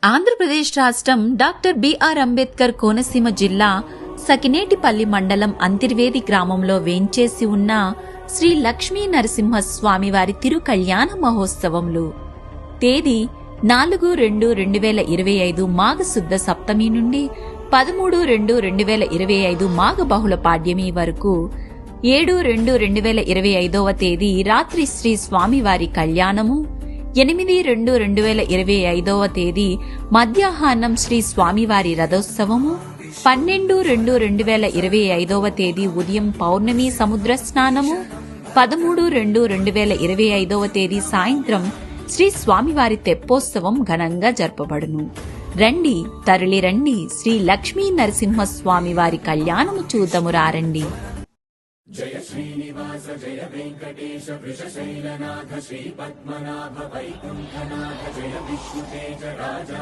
ఆంధ్రప్రదేశ్ రాష్ట్రం doctor BR Ambedkar Konaseema జిల్లా సకినేటిపల్లి మండలం అంతిర్వేది గ్రామంలో వేంచేసి ఉన్న శ్రీ లక్ష్మీ నరసింహస్వామివారి తిరు కళ్యాణ మహోత్సవములు తేదీ 4-2-2025 మాఘశుద్ధ సప్తమి నుండి 13-2-2025 మాఘ బహుళ పాడ్యమి వరకు 7-2-2025 తేదీ రాత్రి శ్రీ స్వామివారి కళ్యాణము 8-2-2025 తేదీ మధ్యాహ్నం శ్రీ స్వామివారి రథోత్సవము 12-2-2025 తేదీ ఉదయం పౌర్ణమి సముద్ర స్నానము 13-2-2025 తేదీ సాయంత్రం శ్రీ స్వామివారి తెప్పోత్సవం ఘనంగా జరపబడును. రండి, తరలి రండి, శ్రీ లక్ష్మీ నరసింహస్వామి వారి కళ్యాణము చూద్దాము రారండి. జయ శ్రీనివాస జయ వెంకటేశ వృషశైలనాథ శ్రీ పద్మనాభ వైకుంఠనాథ జయ విష్ణుతేజ రాజా